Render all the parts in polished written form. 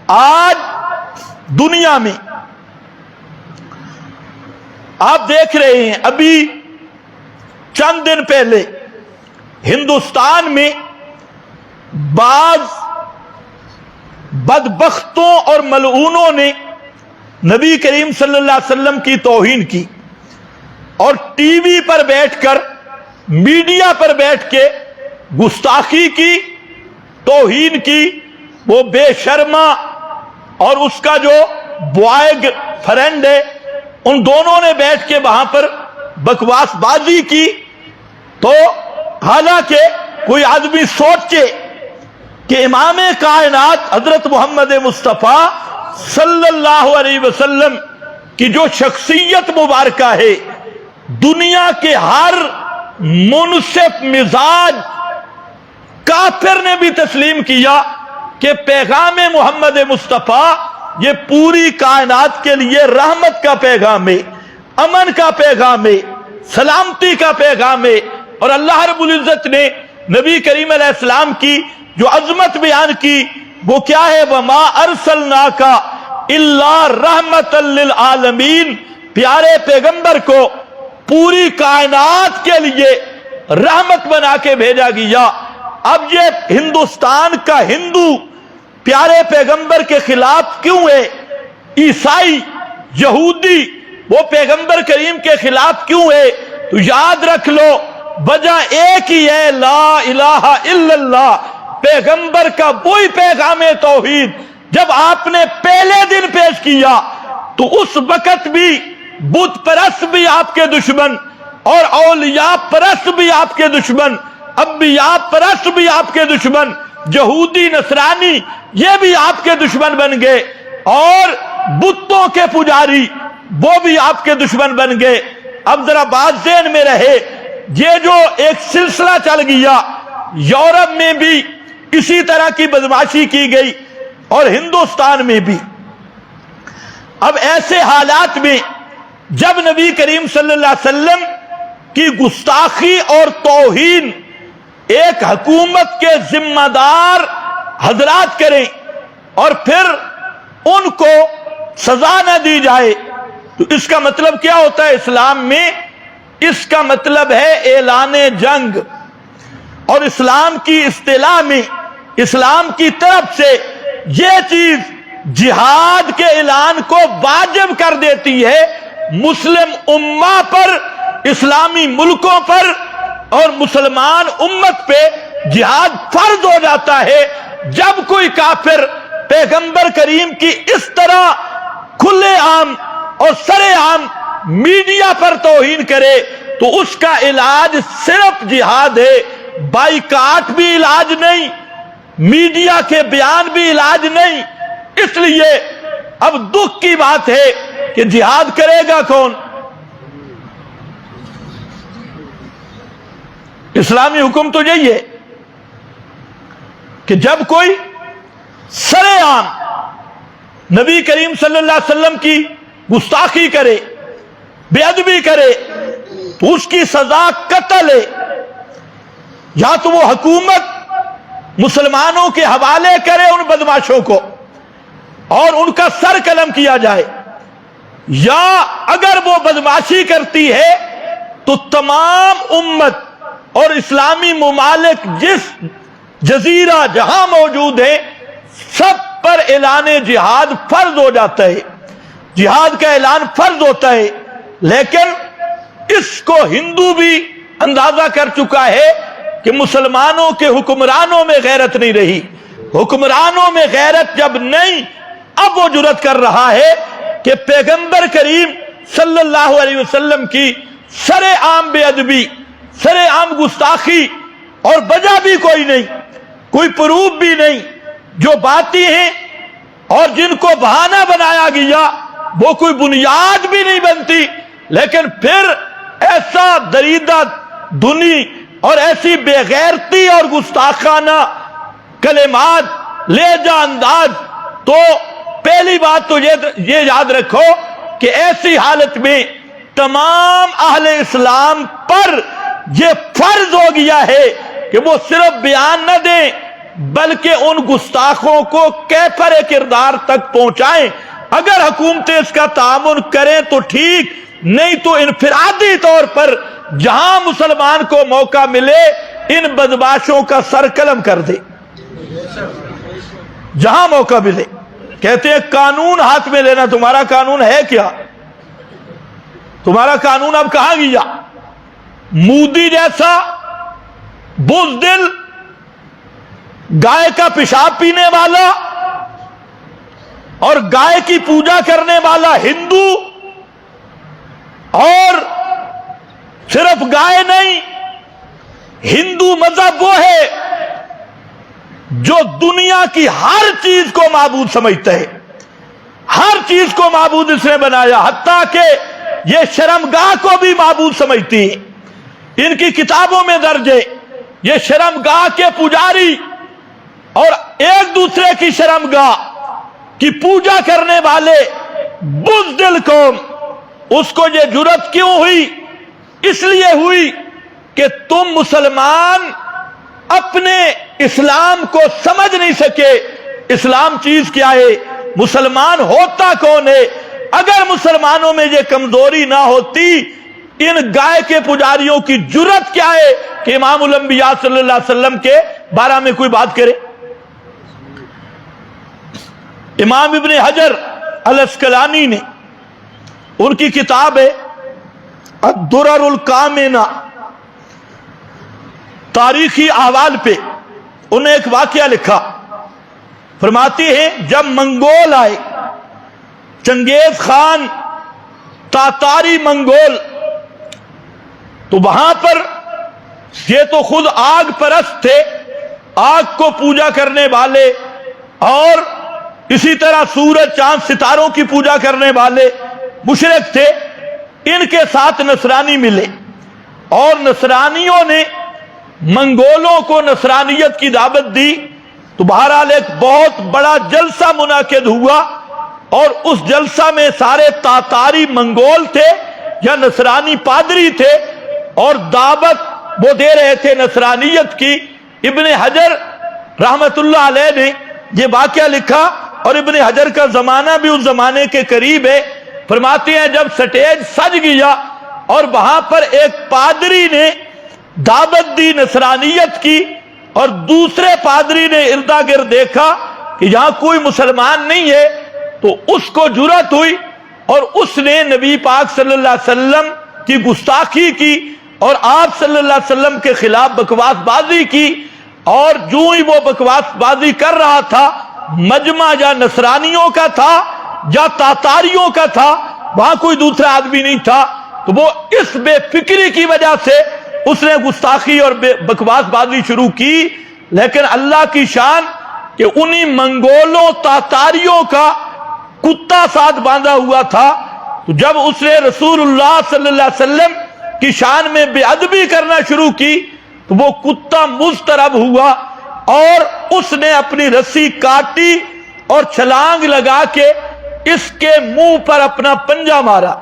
آج دنیا میں آپ دیکھ رہے ہیں، ابھی چند دن پہلے ہندوستان میں بعض بدبختوں اور ملعونوں نے نبی کریم صلی اللہ علیہ وسلم کی توہین کی، اور ٹی وی پر بیٹھ کر، میڈیا پر بیٹھ کے گستاخی کی، توہین کی۔ وہ بے شرما اور اس کا جو بوائے فرینڈ ہے، ان دونوں نے بیٹھ کے وہاں پر بکواس بازی کی۔ تو حالانکہ کوئی آدمی سوچے کہ امام کائنات حضرت محمد مصطفیٰ صلی اللہ علیہ وسلم کی جو شخصیت مبارکہ ہے، دنیا کے ہر منصف مزاج کافر نے بھی تسلیم کیا کہ پیغام محمد مصطفیٰ یہ پوری کائنات کے لیے رحمت کا پیغام ہے، امن کا پیغام ہے، سلامتی کا پیغام ہے۔ اور اللہ رب العزت نے نبی کریم علیہ السلام کی جو عظمت بیان کی وہ کیا ہے؟ وَمَا أَرْسَلْنَاكَ إِلَّا رَحْمَةً لِلْعَالَمِينَ، پیارے پیغمبر کو پوری کائنات کے لیے رحمت بنا کے بھیجا گیا۔ اب یہ ہندوستان کا ہندو پیارے پیغمبر کے خلاف کیوں ہے؟ عیسائی، یہودی وہ پیغمبر کریم کے خلاف کیوں ہے؟ تو یاد رکھ لو، وجہ ایک ہی ہے، لا الہ الا اللہ، پیغمبر کا وہی پیغام توحید جب آپ نے پہلے دن پیش کیا تو اس وقت بھی بت پرست بھی آپ کے دشمن، اور اولیاء پرست بھی آپ کے دشمن، انبیاء پرست بھی آپ کے دشمن، یہودی نصرانی یہ بھی آپ کے دشمن بن گئے، اور بتوں کے پجاری وہ بھی آپ کے دشمن بن گئے۔ اب ذرا بات ذہن میں رہے، یہ جو ایک سلسلہ چل گیا، یورپ میں بھی اسی طرح کی بدماشی کی گئی اور ہندوستان میں بھی۔ اب ایسے حالات میں جب نبی کریم صلی اللہ علیہ وسلم کی گستاخی اور توہین ایک حکومت کے ذمہ دار حضرات کریں اور پھر ان کو سزا نہ دی جائے، تو اس کا مطلب کیا ہوتا ہے اسلام میں؟ اس کا مطلب ہے اعلان جنگ۔ اور اسلام کی اصطلاح میں، اسلام کی طرف سے یہ چیز جہاد کے اعلان کو واجب کر دیتی ہے مسلم امہ پر، اسلامی ملکوں پر، اور مسلمان امت پہ جہاد فرض ہو جاتا ہے جب کوئی کافر پیغمبر کریم کی اس طرح کھلے عام اور سرے عام میڈیا پر توہین کرے تو اس کا علاج صرف جہاد ہے۔ بائیکاٹ بھی علاج نہیں، میڈیا کے بیان بھی علاج نہیں۔ اس لیے اب دکھ کی بات ہے کہ جہاد کرے گا کون؟ اسلامی حکم تو یہی ہے کہ جب کوئی سرے عام نبی کریم صلی اللہ علیہ وسلم کی گستاخی کرے، بے ادبی کرے، تو اس کی سزا قتل ہے، یا تو وہ حکومت مسلمانوں کے حوالے کرے ان بدماشوں کو اور ان کا سر قلم کیا جائے، یا اگر وہ بدماشی کرتی ہے تو تمام امت اور اسلامی ممالک جس جزیرہ جہاں موجود ہیں سب پر اعلان جہاد فرض ہو جاتا ہے، جہاد کا اعلان فرض ہوتا ہے۔ لیکن اس کو ہندو بھی اندازہ کر چکا ہے کہ مسلمانوں کے حکمرانوں میں غیرت نہیں رہی، حکمرانوں میں غیرت جب نہیں، اب وہ جرأت کر رہا ہے کہ پیغمبر کریم صلی اللہ علیہ وسلم کی سرے عام بے ادبی، سرے عام گستاخی، اور وجہ بھی کوئی نہیں، کوئی پروف بھی نہیں، جو باتیں ہیں اور جن کو بہانہ بنایا گیا وہ کوئی بنیاد بھی نہیں بنتی، لیکن پھر ایسا دریدہ دھنی اور ایسی بے غیرتی اور گستاخانہ کلمات، لہجہ انداز۔ تو پہلی بات تو یہ یاد رکھو کہ ایسی حالت میں تمام اہل اسلام پر یہ فرض ہو گیا ہے کہ وہ صرف بیان نہ دیں بلکہ ان گستاخوں کو کیفر کردار تک پہنچائیں۔ اگر حکومتیں اس کا تعاون کریں تو ٹھیک، نہیں تو انفرادی طور پر جہاں مسلمان کو موقع ملے ان بدماشوں کا سر قلم کر دے، جہاں موقع ملے۔ کہتے ہیں قانون ہاتھ میں لینا، تمہارا قانون ہے کیا؟ تمہارا قانون اب کہاں گیا؟ مودی جیسا بزدل، گائے کا پیشاب پینے والا اور گائے کی پوجا کرنے والا ہندو، اور صرف گائے نہیں، ہندو مذہب وہ ہے جو دنیا کی ہر چیز کو معبود سمجھتا ہے، ہر چیز کو معبود اس نے بنایا، حتیٰ کہ یہ شرمگاہ کو بھی معبود سمجھتی ہے۔ ان کی کتابوں میں درج ہے یہ شرمگاہ کے پجاری اور ایک دوسرے کی شرمگاہ کی پوجا کرنے والے بزدل قوم، اس کو یہ جرت کیوں ہوئی؟ اس لیے ہوئی کہ تم مسلمان اپنے اسلام کو سمجھ نہیں سکے۔ اسلام چیز کیا ہے؟ مسلمان ہوتا کون ہے؟ اگر مسلمانوں میں یہ کمزوری نہ ہوتی، ان گائے کے پجاریوں کی جرت کیا ہے کہ امام الانبیاء صلی اللہ علیہ وسلم کے بارے میں کوئی بات کرے؟ امام ابن حجر الاسقلانی نے، ان کی کتاب ہے الدرر الکامنہ، تاریخی احوال پہ انہوں نے ایک واقعہ لکھا۔ فرماتی ہیں جب منگول آئے، چنگیز خان تاتاری منگول، تو وہاں پر یہ تو خود آگ پرست تھے، آگ کو پوجا کرنے والے، اور اسی طرح سورج چاند ستاروں کی پوجا کرنے والے مشرک تھے۔ ان کے ساتھ نصرانی ملے اور نصرانیوں نے منگولوں کو نصرانیت کی دعوت دی، تو بہرحال ایک بہت بڑا جلسہ منعقد ہوا، اور اس جلسہ میں سارے تاتاری منگول تھے یا نصرانی پادری تھے، اور دعوت وہ دے رہے تھے نصرانیت کی۔ ابن حجر رحمت اللہ علیہ نے یہ واقعہ لکھا، اور ابن حجر کا زمانہ بھی اس زمانے کے قریب ہے۔ فرماتے ہیں جب سٹیج سج گیا اور وہاں پر ایک پادری نے دعوت دی نصرانیت کی، اور دوسرے پادری نے اردا گرد دیکھا کہ یہاں کوئی مسلمان نہیں ہے، تو اس کو جرأت ہوئی اور اس نے نبی پاک صلی اللہ علیہ وسلم کی گستاخی کی اور آپ صلی اللہ علیہ وسلم کے خلاف بکواس بازی کی۔ اور جو ہی وہ بکواس بازی کر رہا تھا، مجمع یا نصرانیوں کا تھا یا تاتاریوں کا تھا، وہاں کوئی دوسرا آدمی نہیں تھا، تو وہ اس بے فکری کی وجہ سے اس نے گستاخی اور بکواس بازی شروع کی۔ لیکن اللہ کی شان کہ انہی منگولوں تاتاریوں کا کتا ساتھ باندھا ہوا تھا، تو جب اس نے رسول اللہ صلی اللہ علیہ وسلم کی شان میں بے ادبی کرنا شروع کی، تو وہ کتا مضطرب ہوا اور اس نے اپنی رسی کاٹی اور چھلانگ لگا کے اس کے منہ پر اپنا پنجہ مارا،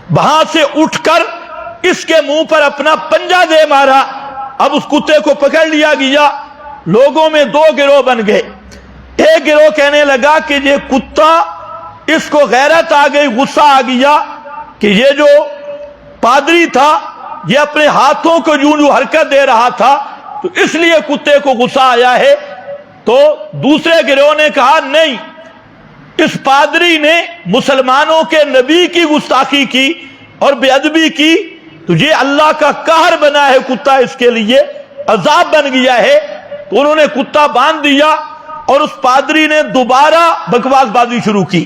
وہاں سے اٹھ کر اس کے منہ پر اپنا پنجہ دے مارا۔ اب اس کتے کو پکڑ لیا گیا، لوگوں میں دو گروہ بن گئے۔ ایک گروہ کہنے لگا کہ یہ کتا، اس کو غیرت آ گئی، غصہ آ گیا کہ یہ جو پادری تھا یہ اپنے ہاتھوں کو یوں حرکت دے رہا تھا، تو اس لیے کتے کو غصہ آیا ہے۔ تو دوسرے گروہ نے کہا نہیں، اس پادری نے مسلمانوں کے نبی کی گستاخی کی اور بے ادبی کی، تو یہ اللہ کا قہر بنا ہے، کتا اس کے لیے عذاب بن گیا ہے۔ تو انہوں نے کتا باندھ دیا اور اس پادری نے دوبارہ بکواس بازی شروع کی۔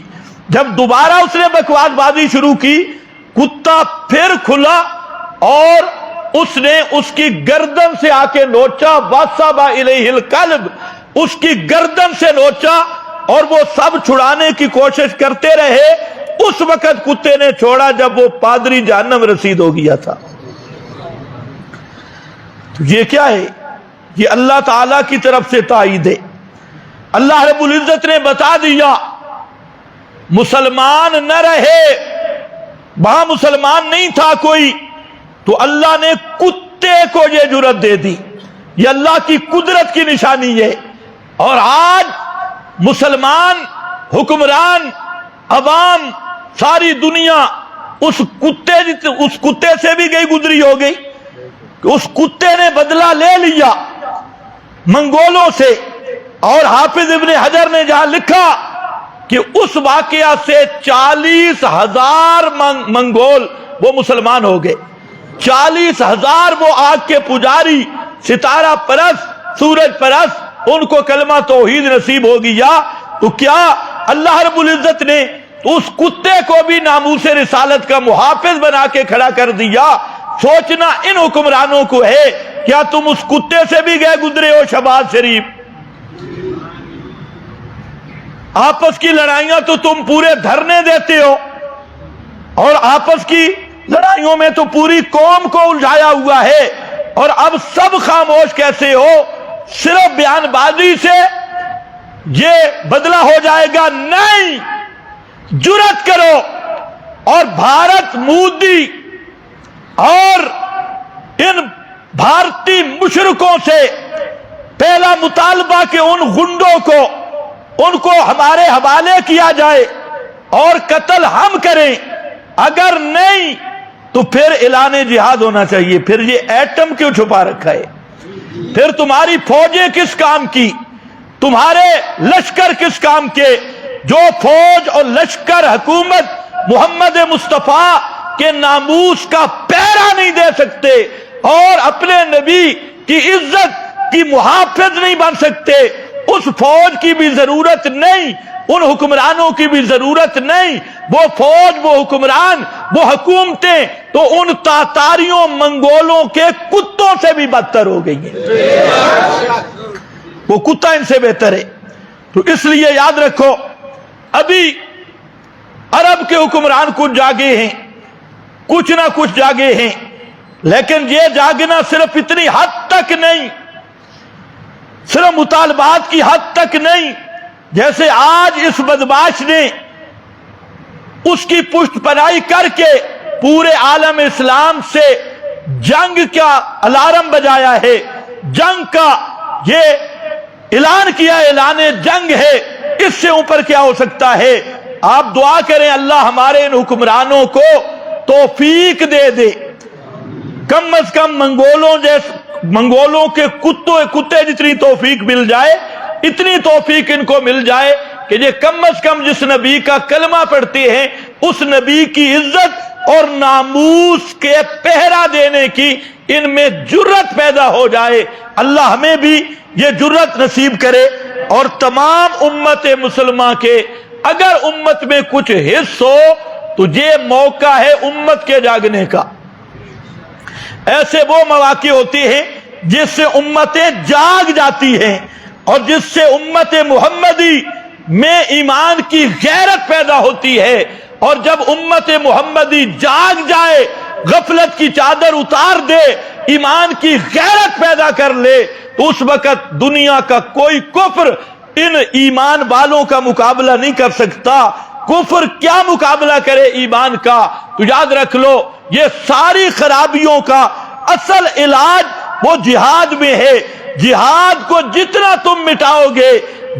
جب دوبارہ اس نے بکواس بازی شروع کی، کتا پھر کھلا اور اس نے اس کی گردن سے آ کے نوچا، وَصَبَ إِلَيْهِ الْقَلْبُ، اس کی گردن سے نوچا، اور وہ سب چھڑانے کی کوشش کرتے رہے۔ اس وقت کتے نے چھوڑا جب وہ پادری جہنم رسید ہو گیا تھا۔ تو یہ کیا ہے؟ یہ اللہ تعالیٰ کی طرف سے تائید ہے۔ اللہ رب العزت نے بتا دیا مسلمان نہ رہے، وہاں مسلمان نہیں تھا کوئی، تو اللہ نے کتے کو یہ جرت دے دی یہ اللہ کی قدرت کی نشانی ہے۔ اور آج مسلمان حکمران عوام ساری دنیا اس کتے سے بھی گئی گزری ہو گئی کہ اس کتے نے بدلہ لے لیا منگولوں سے۔ اور حافظ ابن حجر نے جہاں لکھا کہ اس واقعہ سے 40,000 منگول وہ مسلمان ہو گئے، 40,000 وہ آگ کے پجاری، ستارہ پرست، سورج پرست، ان کو کلمہ توحید نصیب ہو گیا۔ تو کیا اللہ رب العزت نے اس کتے کو بھی ناموس رسالت کا محافظ بنا کے کھڑا کر دیا؟ سوچنا ان حکمرانوں کو ہے، کیا تم اس کتے سے بھی گئے گزرے ہو؟ شہباز شریف، آپس کی لڑائیاں تو تم پورے دھرنے دیتے ہو، اور آپس کی لڑائیوں میں تو پوری قوم کو الجھایا ہوا ہے، اور اب سب خاموش کیسے ہو؟ صرف بیان بازی سے یہ بدلہ ہو جائے گا؟ نہیں، جرأت کرو اور بھارت مودی اور ان بھارتی مشرکوں سے پہلا مطالبہ کہ ان گنڈوں کو ان کو ہمارے حوالے کیا جائے اور قتل ہم کریں، اگر نہیں تو پھر اعلان جہاد ہونا چاہیے۔ پھر یہ ایٹم کیوں چھپا رکھا ہے؟ پھر تمہاری فوجیں کس کام کی؟ تمہارے لشکر کس کام کے؟ جو فوج اور لشکر حکومت محمد مصطفیٰ کے ناموس کا پہرا نہیں دے سکتے اور اپنے نبی کی عزت کی محافظ نہیں بن سکتے، اس فوج کی بھی ضرورت نہیں، ان حکمرانوں کی بھی ضرورت نہیں۔ وہ فوج، وہ حکمران، وہ حکومتیں تو ان تاتاریوں منگولوں کے کتوں سے بھی بدتر ہو گئی ہیں، وہ کتا ان سے بہتر ہے۔ تو اس لیے یاد رکھو، ابھی عرب کے حکمران کچھ جاگے ہیں، کچھ نہ کچھ جاگے ہیں، لیکن یہ جاگنا صرف اتنی حد تک نہیں، صرف مطالبات کی حد تک نہیں، جیسے آج اس بدمعاش نے اس کی پشت پناہی کر کے پورے عالم اسلام سے جنگ کا الارم بجایا ہے، جنگ کا یہ اعلان کیا، اعلان جنگ ہے، اس سے اوپر کیا ہو سکتا ہے؟ آپ دعا کریں اللہ ہمارے ان حکمرانوں کو توفیق دے دے، کم از کم منگولوں کے کتے جتنی توفیق مل جائے، اتنی توفیق ان کو مل جائے کہ یہ کم از کم جس نبی کا کلمہ پڑھتے ہیں اس نبی کی عزت اور ناموس کے پہرا دینے کی ان میں جرت پیدا ہو جائے۔ اللہ ہمیں بھی یہ جرت نصیب کرے، اور تمام امت مسلمہ کے اگر امت میں کچھ حص ہو تو یہ موقع ہے امت کے جاگنے کا۔ ایسے وہ مواقع ہوتے ہیں جس سے امتیں جاگ جاتی ہیں، اور جس سے امت محمدی میں ایمان کی غیرت پیدا ہوتی ہے، اور جب امت محمدی جاگ جائے، غفلت کی چادر اتار دے، ایمان کی غیرت پیدا کر لے، تو اس وقت دنیا کا کوئی کفر ان ایمان والوں کا مقابلہ نہیں کر سکتا۔ کفر کیا مقابلہ کرے ایمان کا؟ تو یاد رکھ لو، یہ ساری خرابیوں کا اصل علاج وہ جہاد میں ہے۔ جہاد کو جتنا تم مٹاؤ گے،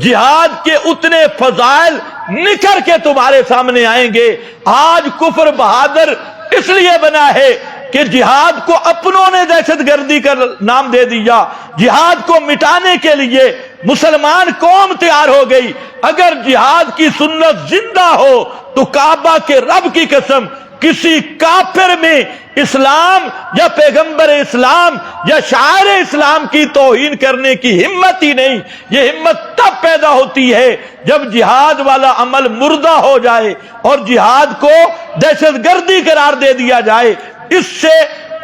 جہاد کے اتنے فضائل نکھر کے تمہارے سامنے آئیں گے۔ آج کفر بہادر اس لیے بنا ہے کہ جہاد کو اپنوں نے دہشت گردی کا نام دے دیا۔ جہاد کو مٹانے کے لیے مسلمان قوم تیار ہو گئی۔ اگر جہاد کی سنت زندہ ہو تو کعبہ کے رب کی قسم کسی کافر میں اسلام یا پیغمبر اسلام یا شاعر اسلام کی توہین کرنے کی ہمت ہی نہیں۔ یہ ہمت تب پیدا ہوتی ہے جب جہاد والا عمل مردہ ہو جائے اور جہاد کو دہشت گردی قرار دے دیا جائے۔ اس سے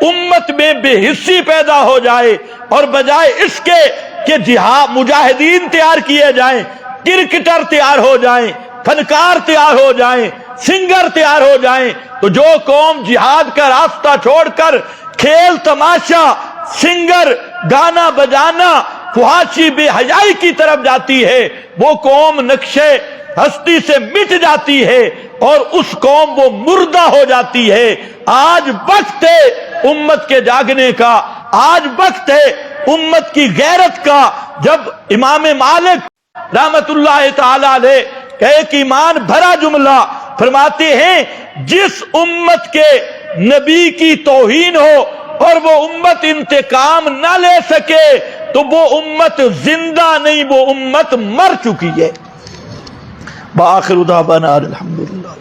امت میں بے حسی پیدا ہو جائے، اور بجائے اس کے کہ جہاد مجاہدین تیار کیے جائیں، کرکٹر تیار ہو جائیں، فنکار تیار ہو جائیں، سنگر تیار ہو جائیں، تو جو قوم جہاد کا راستہ چھوڑ کر کھیل تماشا، سنگر، گانا بجانا، فحاشی بے حیائی کی طرف جاتی ہے، وہ قوم نقشے ہستی سے مٹ جاتی ہے، اور اس قوم وہ مردہ ہو جاتی ہے۔ آج وقت ہے امت کے جاگنے کا، آج وقت ہے امت کی غیرت کا جب امام مالک رحمت اللہ تعالی علیہ کا ایک ایمان بھرا جملہ فرماتے ہیں، جس امت کے نبی کی توہین ہو اور وہ امت انتقام نہ لے سکے تو وہ امت زندہ نہیں، وہ امت مر چکی ہے۔ بآخر دعوانا الحمدللہ۔